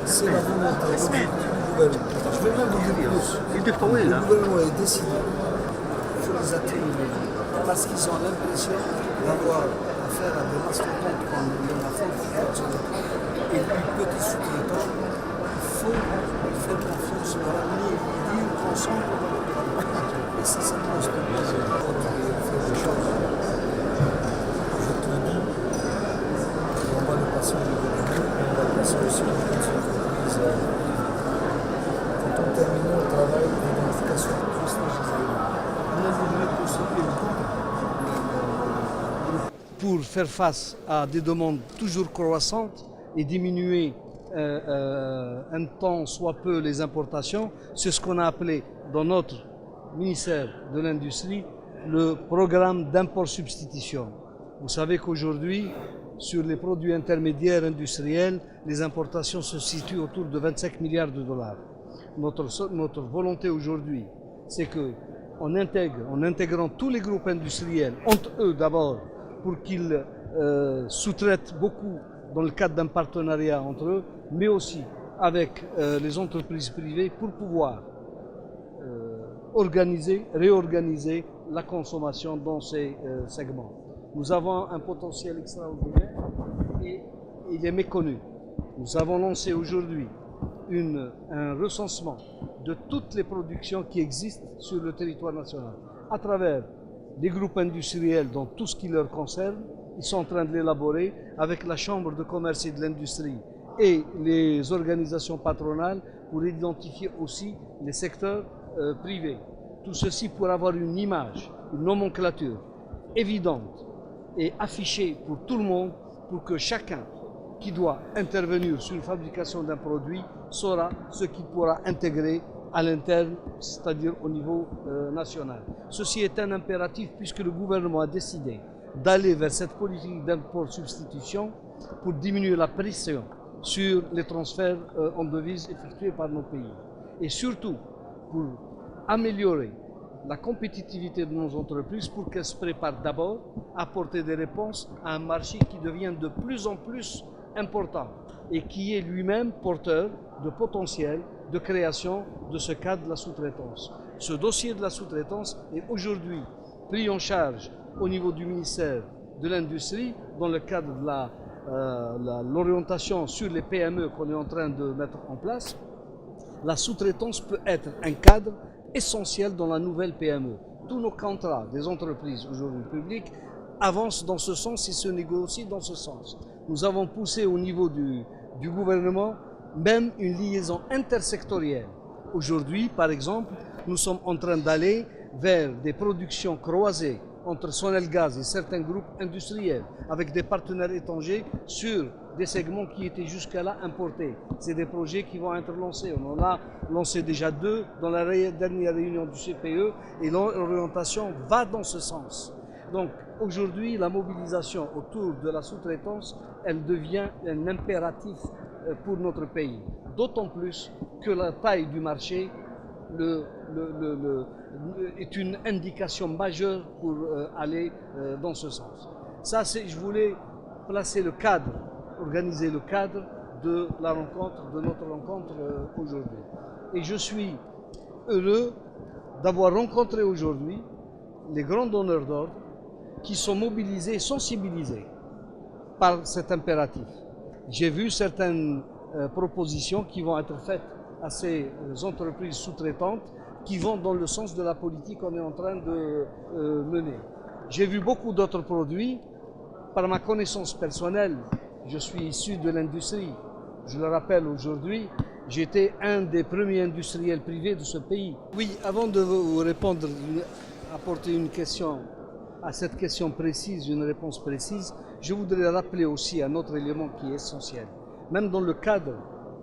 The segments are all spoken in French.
c'est la volonté du gouvernement. Je vais même vous dire plus. Le gouvernement est décidé. Il faut les atténuer. Parce qu'ils ont l'impression d'avoir affaire à des mastodontes comme il y en a fait et les petits sous-traitants. Il faut faire confiance à l'avenir et dire qu'ensemble, et c'est ça que je peux faire des choses. Je te dis, on va le passer au niveau de nous, on va le passer aussi au niveau des entreprises. Quand on termine le travail d'identification de tous les on a voulu aussi pour faire face à des demandes toujours croissantes et diminuer un temps soit peu les importations, c'est ce qu'on a appelé dans notre ministère de l'Industrie le programme d'import-substitution. Vous savez qu'aujourd'hui, sur les produits intermédiaires industriels, les importations se situent autour de 25 milliards de dollars. Notre volonté aujourd'hui, c'est qu'en intégrant tous les groupes industriels, entre eux d'abord, pour qu'ils sous-traitent beaucoup dans le cadre d'un partenariat entre eux, mais aussi avec les entreprises privées pour pouvoir réorganiser la consommation dans ces segments. Nous avons un potentiel extraordinaire et il est méconnu. Nous avons lancé aujourd'hui un recensement de toutes les productions qui existent sur le territoire national à travers des groupes industriels dans tout ce qui leur concerne. Ils sont en train de l'élaborer avec la Chambre de commerce et de l'industrie et les organisations patronales pour identifier aussi les secteurs privés. Tout ceci pour avoir une image, une nomenclature évidente et affichée pour tout le monde pour que chacun qui doit intervenir sur la fabrication d'un produit saura ce qu'il pourra intégrer à l'interne, c'est-à-dire au niveau national. Ceci est un impératif puisque le gouvernement a décidé d'aller vers cette politique d'import-substitution pour diminuer la pression sur les transferts en devises effectués par nos pays. Et surtout, pour améliorer la compétitivité de nos entreprises pour qu'elles se préparent d'abord à apporter des réponses à un marché qui devient de plus en plus important et qui est lui-même porteur de potentiel de création de ce cadre de la sous-traitance. Ce dossier de la sous-traitance est aujourd'hui pris en charge au niveau du ministère de l'Industrie dans le cadre de l'orientation sur les PME qu'on est en train de mettre en place. La sous-traitance peut être un cadre essentiel dans la nouvelle PME. Tous nos contrats des entreprises aujourd'hui publiques avancent dans ce sens et se négocient dans ce sens. Nous avons poussé au niveau du gouvernement même une liaison intersectorielle. Aujourd'hui, par exemple, nous sommes en train d'aller vers des productions croisées entre Sonelgaz et certains groupes industriels, avec des partenaires étrangers sur des segments qui étaient jusqu'à-là importés. C'est des projets qui vont être lancés. On en a lancé déjà 2 dans la dernière réunion du CPE et l'orientation va dans ce sens. Donc aujourd'hui, la mobilisation autour de la sous-traitance, elle devient un impératif pour notre pays. D'autant plus que la taille du marché est une indication majeure pour aller dans ce sens. Ça, je voulais placer le cadre, organiser le cadre de notre rencontre aujourd'hui. Et je suis heureux d'avoir rencontré aujourd'hui les grands donneurs d'ordre qui sont mobilisés et sensibilisés par cet impératif. J'ai vu certaines propositions qui vont être faites à ces entreprises sous-traitantes qui vont dans le sens de la politique qu'on est en train de mener. J'ai vu beaucoup d'autres produits. Par ma connaissance personnelle, je suis issu de l'industrie. Je le rappelle aujourd'hui, j'étais un des premiers industriels privés de ce pays. Oui, avant de vous répondre, apporter une question à cette question précise, une réponse précise, je voudrais rappeler aussi un autre élément qui est essentiel. Même dans le cadre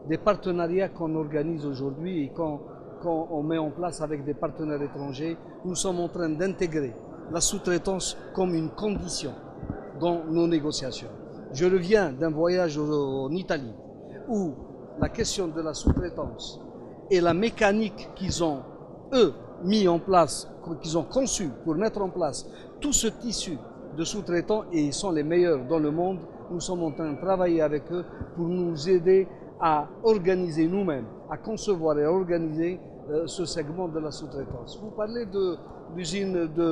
des partenariats qu'on organise aujourd'hui et qu'on met en place avec des partenaires étrangers, nous sommes en train d'intégrer la sous-traitance comme une condition dans nos négociations. Je reviens d'un voyage en Italie où la question de la sous-traitance et la mécanique qu'ils ont, eux, mis en place, qu'ils ont conçu pour mettre en place tout ce tissu de sous-traitants, et ils sont les meilleurs dans le monde. Nous sommes en train de travailler avec eux pour nous aider à organiser nous-mêmes, à concevoir et à organiser ce segment de la sous-traitance. Vous parlez de l'usine de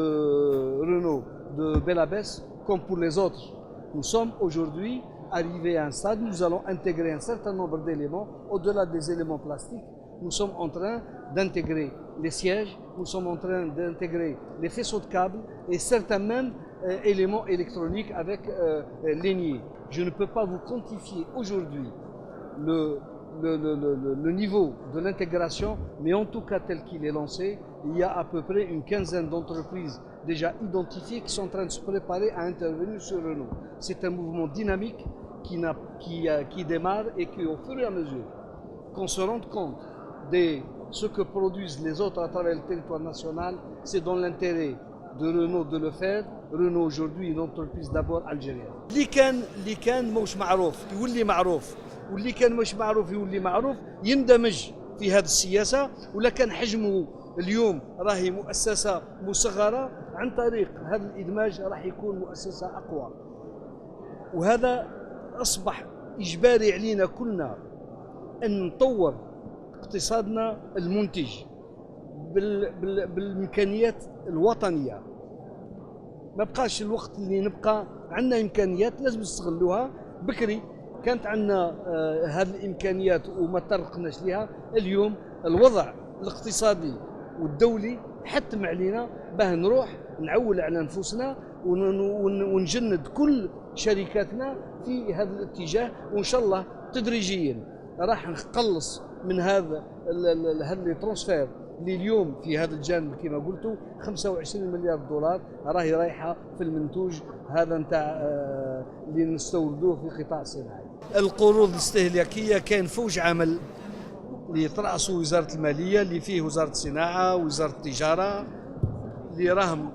Renault de Belabès, comme pour les autres. Nous sommes aujourd'hui arrivés à un stade où nous allons intégrer un certain nombre d'éléments, au-delà des éléments plastiques. Nous sommes en train d'intégrer les sièges, nous sommes en train d'intégrer les faisceaux de câbles et certains même éléments électroniques avec l'aînier. Je ne peux pas vous quantifier aujourd'hui le niveau de l'intégration, mais en tout cas tel qu'il est lancé, il y a à peu près une quinzaine d'entreprises déjà identifiées qui sont en train de se préparer à intervenir sur Renault. C'est un mouvement dynamique qui démarre et qui, au fur et à mesure qu'on se rende compte de ce que produisent les autres à travers le territoire national, c'est dans l'intérêt de Renault de le faire. Renault aujourd'hui une entreprise d'abord algérienne. اللي كان مش معروف يولي معروف واللي كان مش معروف يولي معروف يندمج في هذه السياسة ولا كان حجمه اليوم راهي مؤسسة مصغرة عن طريق هذا الإدماج راح يكون مؤسسة أقوى وهذا أصبح إجباري علينا كلنا أن نطور اقتصادنا المنتج بالإمكانيات الوطنية. ما بقاش الوقت اللي نبقى عندنا إمكانيات لازم نستغلوها بكري. كانت عندنا هذه الإمكانيات وما طرقناش لها. اليوم الوضع الاقتصادي والدولي حتم علينا باه نروح نعول على أنفسنا ونجند كل شركاتنا في هذا الاتجاه، وإن شاء الله تدريجيا راح نخلص من هذا الترانسفير اللي اليوم في هذا الجانب كما قلتوا 25 مليار دولار راهي رايحه في المنتوج هذا نتاع اللي نستوردوه في القطاع الصناعي. القروض الاستهلاكيه كان فوج عمل اللي ترأسوا وزاره الماليه اللي فيه وزاره الصناعه ووزاره التجاره اللي راهم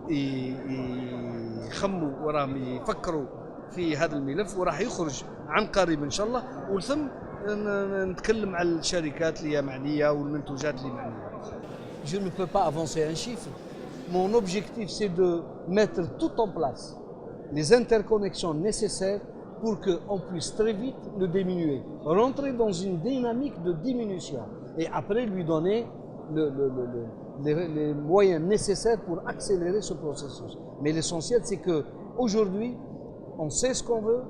يخموا وراهم يفكروا في هذا الملف وراح يخرج عن قريب ان شاء الله. وثم نتكلم على الشركات اللي معنيه والمنتوجات اللي معنيه. Je ne peux pas avancer un chiffre. Mon objectif, c'est de mettre tout en place les interconnexions nécessaires pour qu'on puisse très vite le diminuer, rentrer dans une dynamique de diminution et après lui donner les moyens nécessaires pour accélérer ce processus. Mais l'essentiel, c'est qu'aujourd'hui, on sait ce qu'on veut,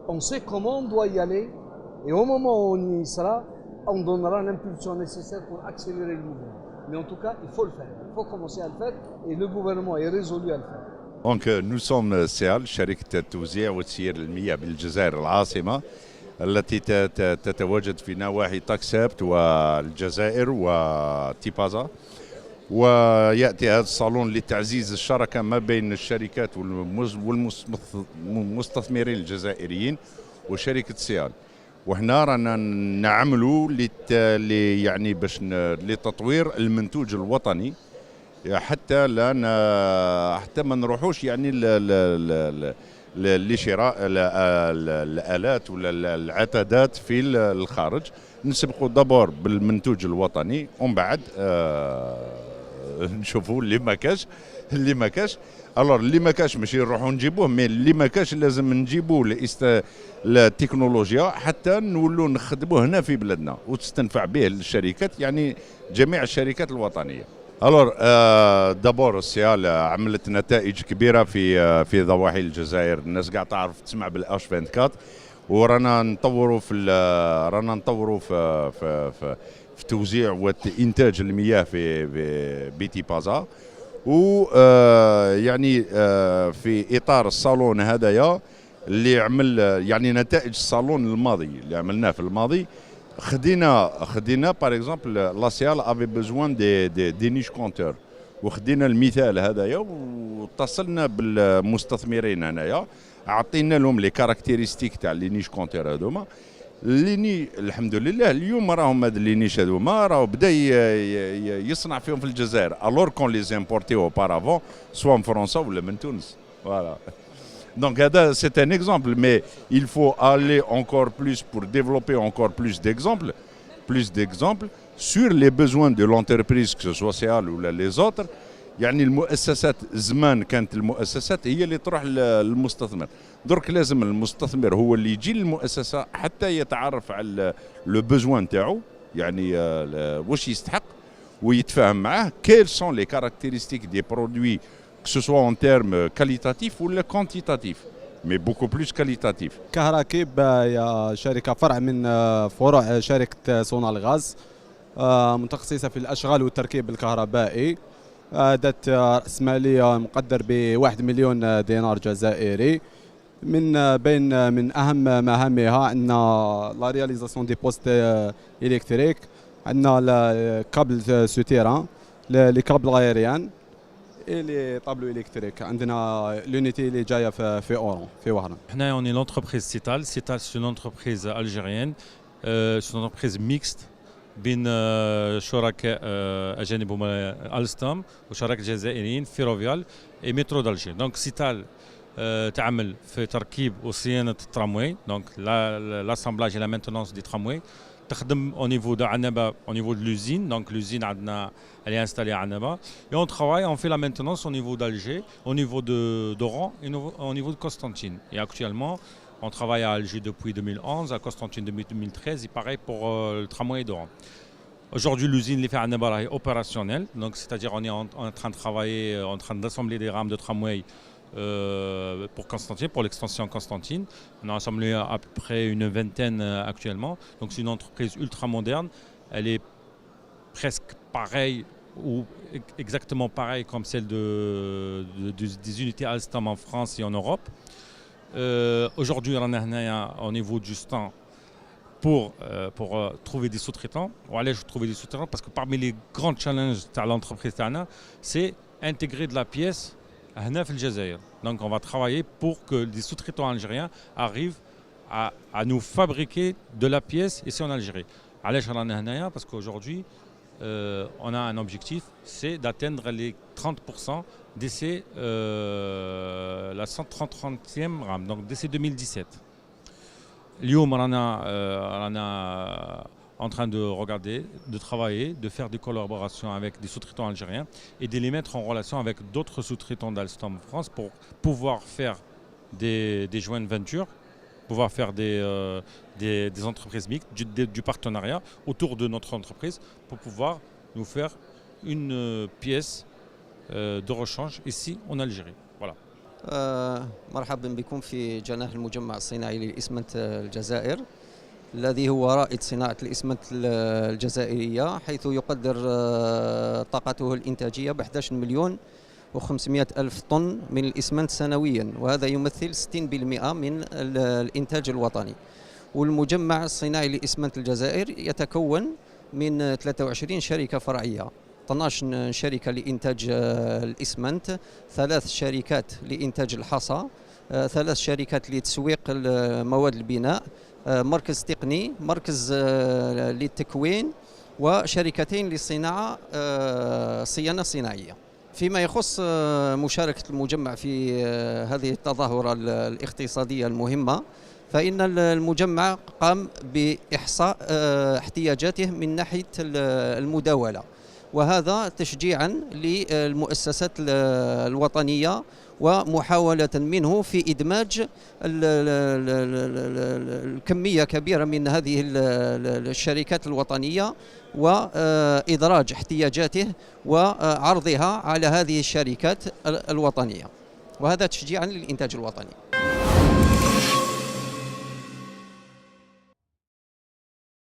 on sait comment on doit y aller et au moment où on y sera, on donnera l'impulsion nécessaire pour accélérer le mouvement. Mais en tout cas, il faut le faire. Il faut commencer à le faire et le gouvernement est résolu à le faire. Donc nous sommes SEAL شركة التوزيع وتسيير المياه بالجزائر العاصمة التي تتواجد في نواحي تاكسبت والجزائر وتيبازا، ويأتي هذا الصالون لتعزيز الشراكة ما بين الشركات والمستثمرين الجزائريين وشركة SEAL. وحنا رانا نعملوا يعني باش لتطوير المنتوج الوطني حتى ما نروحوش يعني لشراء الآلات ولا العتادات في الخارج. نسبقوا دابور بالمنتوج الوطني ومن بعد نشوفوا اللي ما كاش الور اللي ما كاش ماشي نروحوا نجيبوه، مي اللي ما كاش لازم نجيبوه للتكنولوجيا حتى نولوا نخدموه هنا في بلادنا وتستنفع به الشركات، يعني جميع الشركات الوطنيه. الور دابور SEAL عملت نتائج كبيره في ضواحي الجزائر. الناس قاعده تعرف تسمع بالاش 24 ورانا نطوروا في توزيع وانتاج المياه في بتيبازا. ويعني في اطار الصالون هذايا اللي عمل يعني نتائج الصالون الماضي اللي عملناه في الماضي، خدينا باغ اكزومبل لا SEAL افي بوزوان دي نيش كونتور، وخدينا المثال هذايا واتصلنا بالمستثمرين هنايا، عطينا لهم لي كاركتيرستيك تاع لي نيش كونتور هذوما اللي الحمد لله اليوم راهم هاد لي نيش هذوما راهو بدا يصنع فيهم في الجزائر الور كون لي زامبورتي اوبارافون سوا من فرنسا ولا من تونس. فوالا donc c'est un exemple, mais il faut aller encore plus pour développer encore plus d'exemples sur les besoins de l'entreprise, que ce soit SEAL ou les autres, يعني المؤسسات زمان كانت المؤسسات هي اللي تروح للمستثمر، درك لازم المستثمر هو اللي يجي للمؤسسه حتى يتعرف على لو بوزوان تاعو، يعني واش يستحق ويتفاهم معاه quelles sont les caractéristiques des produits que ce soit en termes qualitatifs ou quantitatifs mais beaucoup plus qualitatifs. كهركيب هي شركة فرع من فروع شركة سونالغاز، متخصصة في الأشغال والتركيب الكهربائي. ذات رأس مالية مقدر ب1 مليون دينار جزائري. من أهم مهامها عندنا لا رياليزاسيون دي بوست إلكتريك، عندنا كابل سوتيران، لي كابل غايريان، et les tableaux électriques. عندنا l'unité اللي جايه في اورون في وهران. احنا on est l'entreprise Cital. Cital c'est une entreprise algérienne, c'est une entreprise mixte بين شركاء اجانب هما الستام وشركاء جزائريين فيروفيال et métro d'Alger. Donc Cital تعمل في تركيب وصيانه الترامواي، donc l'assemblage et la maintenance des tramways. تخدم au niveau de Annaba, au niveau de l'usine, donc l'usine elle est installée à Annaba, et on travaille, on fait la maintenance au niveau d'Alger, au niveau d'Oran et au niveau de Constantine. Et actuellement, on travaille à Alger depuis 2011, à Constantine depuis 2013, et pareil pour le tramway d'Oran. Aujourd'hui, l'usine les fait à Annaba est opérationnelle, donc c'est-à-dire on est en train de travailler, en train d'assembler des rames de tramway pour Constantine, pour l'extension Constantine. On a assemblé à peu près une vingtaine actuellement. Donc c'est une entreprise ultra moderne. Elle est presque pareille ou exactement pareille comme celle des unités Alstom en France et en Europe. Aujourd'hui, on est au niveau du stand pour trouver des sous-traitants. On allait trouver des sous-traitants parce que parmi les grands challenges de l'entreprise, c'est intégrer de la pièce. Donc on va travailler pour que les sous-traitants algériens arrivent à nous fabriquer de la pièce ici en Algérie. Parce qu'aujourd'hui, on a un objectif, c'est d'atteindre les 30% d'ici la 130e rame, donc d'ici 2017. Lyon, on a en train de regarder, de travailler, de faire des collaborations avec des sous-traitants algériens et de les mettre en relation avec d'autres sous-traitants d'Alstom France pour pouvoir faire des joint ventures, pouvoir faire des entreprises mixtes, du partenariat autour de notre entreprise pour pouvoir nous faire une pièce de rechange ici en Algérie. Voilà. مرحبا بكم في جناح المجمع الصناعي للإسمنت الجزائر الذي هو رائد صناعة الإسمنت الجزائرية، حيث يقدر طاقته الإنتاجية ب 11 مليون و500 ألف طن من الإسمنت سنويا، وهذا يمثل 60% من الإنتاج الوطني. والمجمع الصناعي لإسمنت الجزائر يتكون من 23 شركة فرعية، 12 شركة لإنتاج الإسمنت، 3 شركات لإنتاج الحصى، 3 شركات لتسويق مواد البناء، مركز تقني، مركز للتكوين، وشركتين للصناعة صيانة صناعية. فيما يخص مشاركة المجمع في هذه التظاهرة الاقتصادية المهمة، فإن المجمع قام بإحصاء احتياجاته من ناحية المداولة، وهذا تشجيعا للمؤسسات الوطنية ومحاولة منه في إدماج الكمية كبيرة من هذه الشركات الوطنية وإدراج احتياجاته وعرضها على هذه الشركات الوطنية، وهذا تشجيعا للإنتاج الوطني.